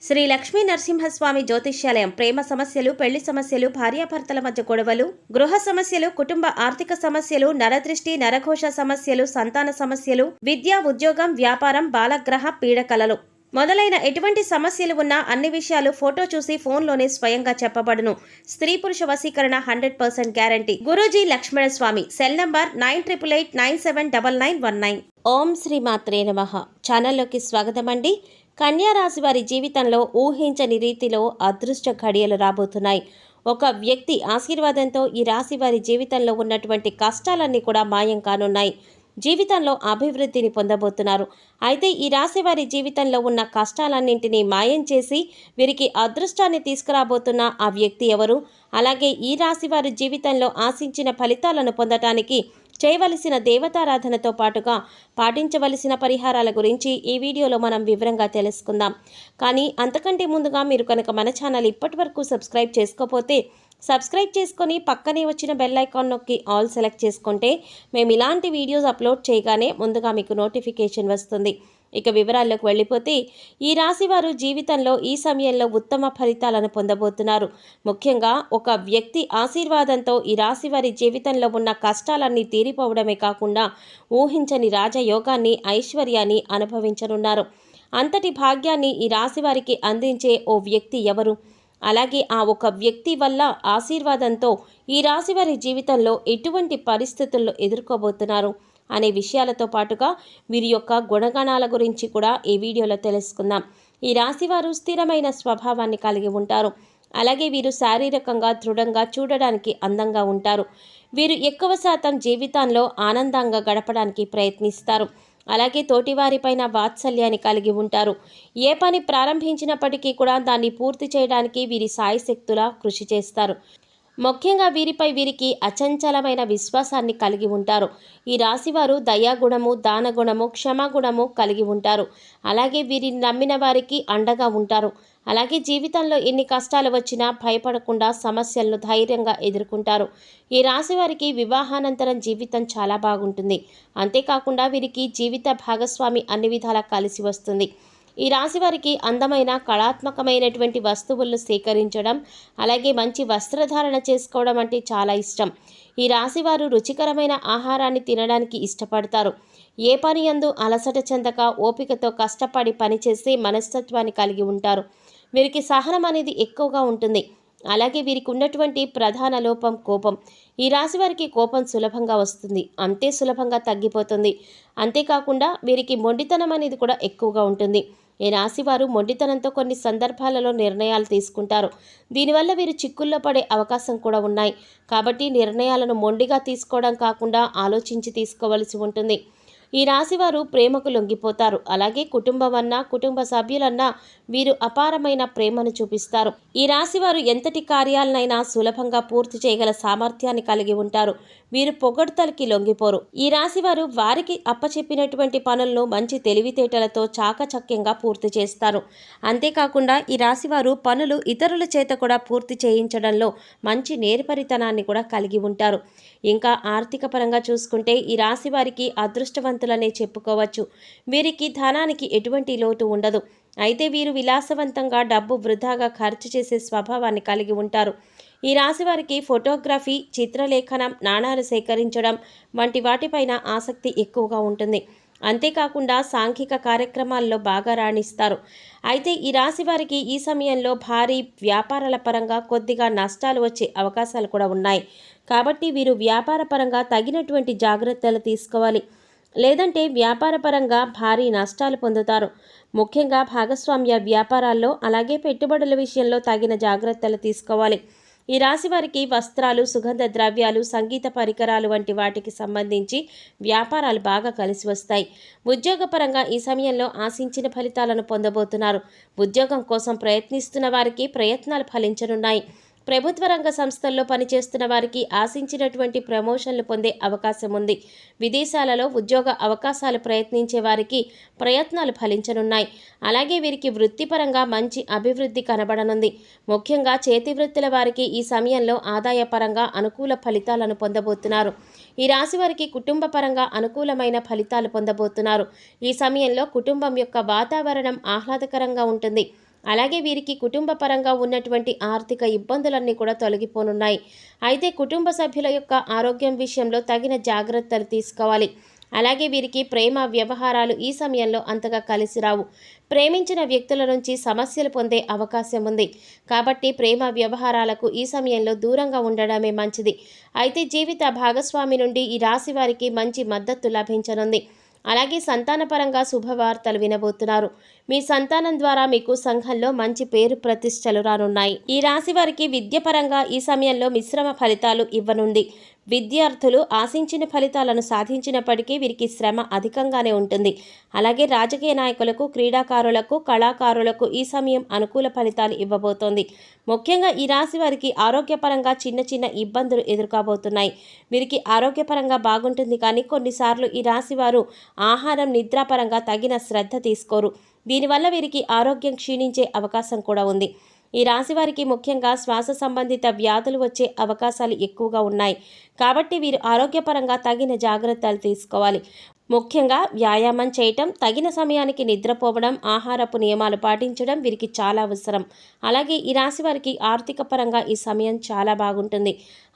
శ్రీ లక్ష్మీ నరసింహస్వామి జ్యోతిష్యాలయం ప్రేమ సమస్యలు, పెళ్లి సమస్యలు, భార్యాభర్తల మధ్య గొడవలు, గృహ సమస్యలు, కుటుంబ ఆర్థిక సమస్యలు, నరదృష్టి, నరఘోష సమస్యలు, సంతాన సమస్యలు, విద్య, ఉద్యోగం, వ్యాపారం, బాలగ్రహ పీడకలలు మొదలైన ఎటువంటి సమస్యలు ఉన్నా అన్ని విషయాలు ఫోటో చూసి ఫోన్లోనే స్వయంగా చెప్పబడును. స్త్రీ పురుష వశీకరణ 100% guarantee. Guruji Lakshmana Swami. Cell number 9888979919. ఓం శ్రీ మాత్రే నమః. ఛానల్లోకి స్వాగతం అండి. కన్యా రాశి వారి జీవితంలో ఊహించని రీతిలో అదృష్ట ఘడియలు రాబోతున్నాయి. ఒక వ్యక్తి ఆశీర్వాదంతో ఈ రాశి వారి జీవితంలో ఉన్నటువంటి కష్టాలన్నీ కూడా మాయం కానున్నాయి. జీవితంలో అభివృద్ధిని పొందబోతున్నారు. అయితే ఈ రాశి వారి జీవితంలో ఉన్న కష్టాలన్నింటినీ మాయం చేసి వీరికి అదృష్టాన్ని తీసుకురాబోతున్న ఆ వ్యక్తి ఎవరు? అలాగే ఈ రాశి వారి జీవితంలో ఆశించిన ఫలితాలను పొందటానికి చేయవలసిన దేవతారాధనతో పాటుగా పాటించవలసిన పరిహారాల గురించి ఈ వీడియోలో మనం వివరంగా తెలుసుకుందాం. కానీ అంతకంటే ముందుగా మీరు కనుక మన ఛానల్ ఇప్పటివరకు సబ్స్క్రైబ్ చేసుకోకపోతే సబ్స్క్రైబ్ చేసుకొని పక్కనే వచ్చిన బెల్ ఐకాన్ నొక్కి ఆల్ సెలెక్ట్ చేసుకుంటే మేము ఇలాంటి వీడియోస్ అప్లోడ్ చేయగానే ముందుగా మీకు నోటిఫికేషన్ వస్తుంది. ఇక వివరాల్లోకి వెళ్ళిపోతే ఈ రాశివారు జీవితంలో ఈ సమయంలో ఉత్తమ ఫలితాలను పొందబోతున్నారు. ముఖ్యంగా ఒక వ్యక్తి ఆశీర్వాదంతో ఈ రాశివారి జీవితంలో ఉన్న కష్టాలన్నీ తీరిపోవడమే కాకుండా ఊహించని రాజయోగాన్ని, ఐశ్వర్యాన్ని అనుభవించనున్నారు. అంతటి భాగ్యాన్ని ఈ రాశివారికి అందించే ఓ వ్యక్తి ఎవరు? అలాగే ఆ ఒక వ్యక్తి వల్ల ఆశీర్వాదంతో ఈ రాశివారి జీవితంలో ఎటువంటి పరిస్థితుల్లో ఎదుర్కోబోతున్నారు అనే విషయాలతో పాటుగా వీరి యొక్క గుణగణాల గురించి కూడా ఈ వీడియోలో తెలుసుకుందాం. ఈ రాశివారు స్థిరమైన స్వభావాన్ని కలిగి ఉంటారు. అలాగే వీరు శారీరకంగా దృఢంగా, చూడడానికి అందంగా ఉంటారు. వీరు ఎక్కువ శాతం జీవితంలో ఆనందంగా గడపడానికి ప్రయత్నిస్తారు. అలాగే తోటివారిపైన వాత్సల్యాన్ని కలిగి ఉంటారు. ఏ పని ప్రారంభించినప్పటికీ కూడా దాన్ని పూర్తి చేయడానికి వీరి సాయశక్తులా కృషి చేస్తారు. ముఖ్యంగా వీరికి అచంచలమైన విశ్వాసాన్ని కలిగి ఉంటారు. ఈ రాశివారు దయాగుణము, దానగుణము, క్షమాగుణము కలిగి ఉంటారు. అలాగే వీరిని నమ్మిన వారికి అండగా ఉంటారు. అలాగే జీవితంలో ఎన్ని కష్టాలు వచ్చినా భయపడకుండా సమస్యలను ధైర్యంగా ఎదుర్కొంటారు. ఈ రాశి వారికి వివాహానంతరం జీవితం చాలా బాగుంటుంది. అంతేకాకుండా వీరికి జీవిత భాగస్వామి అన్ని విధాలా కలిసి వస్తుంది. ఈ రాశి వారికి అందమైన, కళాత్మకమైనటువంటి వస్తువులను సేకరించడం, అలాగే మంచి వస్త్రధారణ చేసుకోవడం అంటే చాలా ఇష్టం. ఈ రాశివారు రుచికరమైన ఆహారాన్ని తినడానికి ఇష్టపడతారు. ఏ పని యందు అలసట చెందక ఓపికతో కష్టపడి పనిచేసే మనస్తత్వాన్ని కలిగి ఉంటారు. వీరికి సహనం అనేది ఎక్కువగా ఉంటుంది. అలాగే వీరికి ఉన్నటువంటి ప్రధాన లోపం కోపం. ఈ రాశి వారికి కోపం సులభంగా వస్తుంది, అంతే సులభంగా తగ్గిపోతుంది. అంతేకాకుండా వీరికి మొండితనం అనేది కూడా ఎక్కువగా ఉంటుంది. ఈ రాశివారు మొండితనంతో కొన్ని సందర్భాలలో నిర్ణయాలు తీసుకుంటారు. దీనివల్ల వీరు చిక్కుల్లో పడే అవకాశం కూడా ఉన్నాయి. కాబట్టి నిర్ణయాలను మొండిగా తీసుకోవడం కాకుండా ఆలోచించి తీసుకోవలసి ఉంటుంది. ఈ రాశివారు ప్రేమకు లొంగిపోతారు. అలాగే కుటుంబం అన్నా, కుటుంబ సభ్యులన్నా వీరు అపారమైన ప్రేమను చూపిస్తారు. ఈ రాశివారు ఎంతటి కార్యాలనైనా సులభంగా పూర్తి చేయగల సామర్థ్యాన్ని కలిగి ఉంటారు. వీరు పొగడ్తలకి లొంగిపోరు. ఈ రాశివారు వారికి అప్పచెప్పినటువంటి పనులను మంచి తెలివితేటలతో చాకచక్యంగా పూర్తి చేస్తారు. అంతేకాకుండా ఈ రాశివారు పనులు ఇతరుల చేత కూడా పూర్తి చేయించడంలో మంచి నేర్పరితనాన్ని కూడా కలిగి ఉంటారు. ఇంకా ఆర్థిక పరంగా చూసుకుంటే ఈ రాశి వారికి అదృష్టవంతులనే చెప్పుకోవచ్చు. వీరికి ధనానికి ఎటువంటి లోటు ఉండదు. అయితే వీరు విలాసవంతంగా డబ్బు వృధాగా ఖర్చు చేసే స్వభావాన్ని కలిగి ఉంటారు. ఈ రాశి వారికి ఫోటోగ్రఫీ, చిత్రలేఖనం, నాణాలు సేకరించడం వంటి వాటిపైన ఆసక్తి ఎక్కువగా ఉంటుంది. అంతేకాకుండా సాంఘిక కార్యక్రమాల్లో బాగా రాణిస్తారు. అయితే ఈ రాశి వారికి ఈ సమయంలో భారీ వ్యాపారాల పరంగా కొద్దిగా నష్టాలు వచ్చే అవకాశాలు కూడా ఉన్నాయి. కాబట్టి వీరు వ్యాపార పరంగా తగినటువంటి జాగ్రత్తలు తీసుకోవాలి. లేదంటే వ్యాపారపరంగా భారీ నష్టాలు పొందుతారు. ముఖ్యంగా భాగస్వామ్య వ్యాపారాల్లో, అలాగే పెట్టుబడుల విషయంలో తగిన జాగ్రత్తలు తీసుకోవాలి. ఈ రాశి వారికి వస్త్రాలు, సుగంధ ద్రవ్యాలు, సంగీత పరికరాలు వంటి వాటికి సంబంధించి వ్యాపారాలు బాగా కలిసి వస్తాయి. ఉద్యోగపరంగా ఈ సమయంలో ఆశించిన ఫలితాలను పొందబోతున్నారు. ఉద్యోగం కోసం ప్రయత్నిస్తున్న వారికి ప్రయత్నాలు ఫలించనున్నాయి. ప్రభుత్వ రంగ సంస్థల్లో పనిచేస్తున్న వారికి ఆశించినటువంటి ప్రమోషన్లు పొందే అవకాశం ఉంది. విదేశాలలో ఉద్యోగ అవకాశాలు ప్రయత్నించే వారికి ప్రయత్నాలు ఫలించనున్నాయి. అలాగే వీరికి వృత్తిపరంగా మంచి అభివృద్ధి కనబడనుంది. ముఖ్యంగా చేతి వృత్తుల వారికి ఈ సమయంలో ఆదాయపరంగా అనుకూల ఫలితాలను పొందబోతున్నారు. ఈ రాశి వారికి కుటుంబ పరంగా అనుకూలమైన ఫలితాలు పొందబోతున్నారు. ఈ సమయంలో కుటుంబం యొక్క వాతావరణం ఆహ్లాదకరంగా ఉంటుంది. అలాగే వీరికి కుటుంబ పరంగా ఉన్నటువంటి ఆర్థిక ఇబ్బందులన్నీ కూడా తొలగిపోనున్నాయి. అయితే కుటుంబ సభ్యుల యొక్క ఆరోగ్యం విషయంలో తగిన జాగ్రత్తలు తీసుకోవాలి. అలాగే వీరికి ప్రేమ వ్యవహారాలు ఈ సమయంలో అంతగా కలిసి రావు. ప్రేమించిన వ్యక్తుల నుంచి సమస్యలు పొందే అవకాశం ఉంది. కాబట్టి ప్రేమ వ్యవహారాలకు ఈ సమయంలో దూరంగా ఉండడమే మంచిది. అయితే జీవిత భాగస్వామి నుండి ఈ రాశి వారికి మంచి మద్దతు లభించనుంది. అలాగే సంతానపరంగా శుభవార్తలు వినబోతున్నారు. మీ సంతానం ద్వారా మీకు సంఘంలో మంచి పేరు ప్రతిష్టలు రానున్నాయి. ఈ రాశి వారికి విద్యపరంగా ఈ సమయంలో మిశ్రమ ఫలితాలు ఇవ్వనుంది. విద్యార్థులు ఆశించిన ఫలితాలను సాధించినప్పటికీ వీరికి శ్రమ అధికంగానే ఉంటుంది. అలాగే రాజకీయ నాయకులకు, క్రీడాకారులకు, కళాకారులకు ఈ సమయం అనుకూల ఫలితాలు ఇవ్వబోతోంది. ముఖ్యంగా ఈ రాశి వారికి ఆరోగ్యపరంగా చిన్న చిన్న ఇబ్బందులు ఎదుర్కోబోతున్నాయి. వీరికి ఆరోగ్యపరంగా బాగుంటుంది, కానీ కొన్నిసార్లు ఈ రాశి వారు ఆహారం, నిద్రాపరంగా తగిన శ్రద్ధ తీసుకోరు. దీనివల్ల వీరికి ఆరోగ్యం క్షీణించే అవకాశం కూడా ఉంది. ఈ రాశి వారికి ముఖ్యంగా శ్వాస సంబంధిత వ్యాధులు వచ్చే అవకాశాలు ఎక్కువగా ఉన్నాయి. కాబట్టి వీరు ఆరోగ్యపరంగా తగిన జాగ్రత్తలు తీసుకోవాలి. ముఖ్యంగా వ్యాయామం చేయటం, తగిన సమయానికి నిద్రపోవడం, ఆహారపు నియమాలు పాటించడం వీరికి చాలా అవసరం. అలాగే ఈ రాశి వారికి ఆర్థిక పరంగా ఈ సమయం చాలా బాగుంటుంది.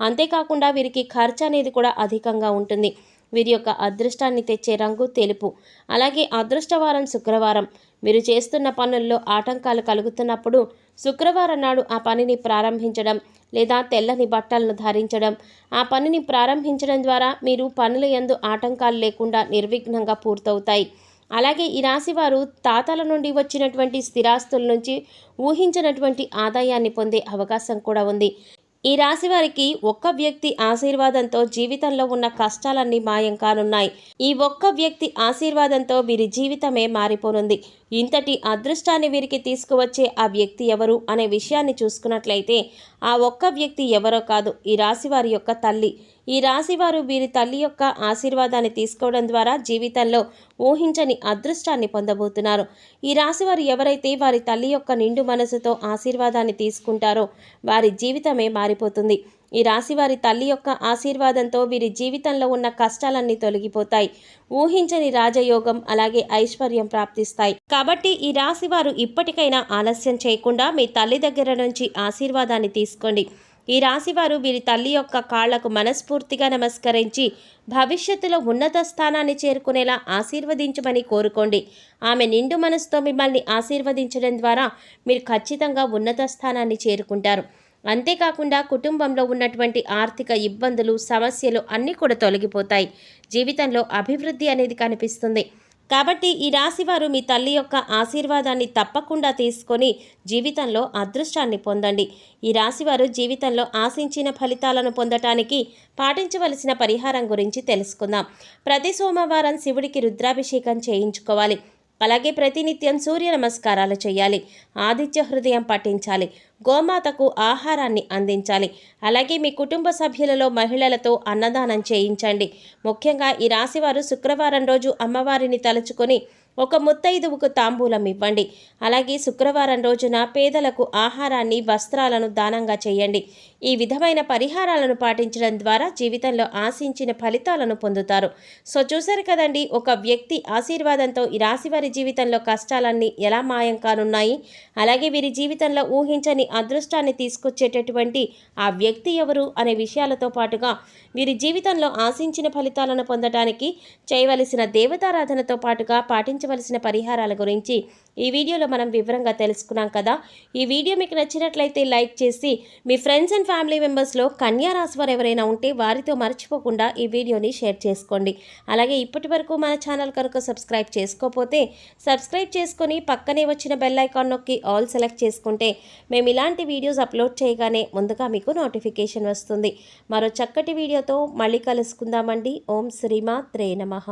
అంతేకాకుండా వీరికి ఖర్చు అనేది కూడా అధికంగా ఉంటుంది. వీరి యొక్క అదృష్టాన్ని తెచ్చే రంగు తెలుపు. అలాగే అదృష్టవారం శుక్రవారం. మీరు చేస్తున్న పనుల్లో ఆటంకాలు కలుగుతున్నప్పుడు శుక్రవారం నాడు ఆ పనిని ప్రారంభించడం, లేదా తెల్లని బట్టలను ధరించడం, ఆ పనిని ప్రారంభించడం ద్వారా మీరు పనుల యందు ఆటంకాలు లేకుండా నిర్విఘ్నంగా పూర్తవుతాయి. అలాగే ఈ రాశివారు తాతల నుండి వచ్చినటువంటి స్థిరాస్తుల నుంచి ఊహించినటువంటి ఆదాయాన్ని పొందే అవకాశం కూడా ఉంది. ఈ రాశి వారికి ఒక్క వ్యక్తి ఆశీర్వాదంతో జీవితంలో ఉన్న కష్టాలన్నీ మాయం కానున్నాయి. ఈ ఒక్క వ్యక్తి ఆశీర్వాదంతో వీరి జీవితమే మారిపోనుంది. ఇంతటి అదృష్టాన్ని వీరికి తీసుకువచ్చే ఆ వ్యక్తి ఎవరు అనే విషయాన్ని చూసుకున్నట్లయితే ఆ ఒక్క వ్యక్తి ఎవరో కాదు, ఈ రాశివారి యొక్క తల్లి. ఈ రాశివారు వీరి తల్లి యొక్క ఆశీర్వాదాన్ని తీసుకోవడం ద్వారా జీవితంలో ఊహించని అదృష్టాన్ని పొందబోతున్నారు. ఈ రాశివారు ఎవరైతే వారి తల్లి యొక్క నిండు మనసుతో ఆశీర్వాదాన్ని తీసుకుంటారో వారి జీవితమే మారిపోతుంది. ఈ రాశివారి తల్లి యొక్క ఆశీర్వాదంతో వీరి జీవితంలో ఉన్న కష్టాలన్నీ తొలగిపోతాయి. ఊహించని రాజయోగం, అలాగే ఐశ్వర్యం ప్రాప్తిస్తాయి. కాబట్టి ఈ రాశివారు ఇప్పటికైనా ఆలస్యం చేయకుండా మీ తల్లి దగ్గర నుంచి ఆశీర్వాదాన్ని తీసుకోండి. ఈ రాశివారు వీరి తల్లి యొక్క కాళ్లకు మనస్ఫూర్తిగా నమస్కరించి భవిష్యత్తులో ఉన్నత స్థానాన్ని చేరుకునేలా ఆశీర్వదించమని కోరుకోండి. ఆమె నిండు మనసుతో మిమ్మల్ని ఆశీర్వదించడం ద్వారా మీరు ఖచ్చితంగా ఉన్నత స్థానాన్ని చేరుకుంటారు. అంతేకాకుండా కుటుంబంలో ఉన్నటువంటి ఆర్థిక ఇబ్బందులు, సమస్యలు అన్నీ కూడా తొలగిపోతాయి. జీవితంలో అభివృద్ధి అనేది కనిపిస్తుంది. కాబట్టి ఈ రాశివారు మీ తల్లి యొక్క ఆశీర్వాదాన్ని తప్పకుండా తీసుకొని జీవితంలో అదృష్టాన్ని పొందండి. ఈ రాశివారు జీవితంలో ఆశించిన ఫలితాలను పొందటానికి పాటించవలసిన పరిహారం గురించి తెలుసుకుందాం. ప్రతి సోమవారం శివుడికి రుద్రాభిషేకం చేయించుకోవాలి. అలాగే ప్రతినిత్యం సూర్య నమస్కారాలు చేయాలి. ఆదిత్య హృదయం పఠించాలి. గోమాతకు ఆహారాన్ని అందించాలి. అలాగే మీ కుటుంబ సభ్యులలో మహిళలతో అన్నదానం చేయించండి. ముఖ్యంగా ఈ రాశివారు శుక్రవారం రోజు అమ్మవారిని తలుచుకొని ఒక ముత్తైదువుకు తాంబూలం ఇవ్వండి. అలాగే శుక్రవారం రోజున పేదలకు ఆహారాన్ని, వస్త్రాలను దానంగా చేయండి. ఈ విధమైన పరిహారాలను పాటించడం ద్వారా జీవితంలో ఆశించిన ఫలితాలను పొందుతారు. సో చూశారు కదండి, ఒక వ్యక్తి ఆశీర్వాదంతో ఈ రాశివారి జీవితంలో కష్టాలన్నీ ఎలా మాయం కానున్నాయి, అలాగే వీరి జీవితంలో ఊహించని అదృష్టాన్ని తీసుకొచ్చేటటువంటి ఆ వ్యక్తి ఎవరు అనే విషయాలతో పాటుగా వీరి జీవితంలో ఆశించిన ఫలితాలను పొందడానికి చేయవలసిన దేవతారాధనతో పాటుగా పాటించవలసిన పరిహారాల గురించి ఈ వీడియోలో మనం వివరంగా తెలుసుకున్నాం కదా. ఈ వీడియో మీకు నచ్చినట్లయితే లైక్ చేసి మీ ఫ్రెండ్స్ అండ్ ఫ్యామిలీ మెంబర్స్లో కన్యా రాశి వారు ఎవరైనా ఉంటే వారితో మర్చిపోకుండా ఈ వీడియోని షేర్ చేసుకోండి. అలాగే ఇప్పటి వరకు మన ఛానల్ కనుక సబ్స్క్రైబ్ చేసుకోకపోతే సబ్స్క్రైబ్ చేసుకొని పక్కనే వచ్చిన బెల్ ఐకాన్ నొక్కి ఆల్ సెలెక్ట్ చేసుకుంటే మేము ఇలాంటి వీడియోస్ అప్లోడ్ చేయగానే ముందుగా మీకు నోటిఫికేషన్ వస్తుంది. మరో చక్కటి వీడియోతో మళ్ళీ కలుసుకుందామండి. ఓం శ్రీమాత్రే నమః.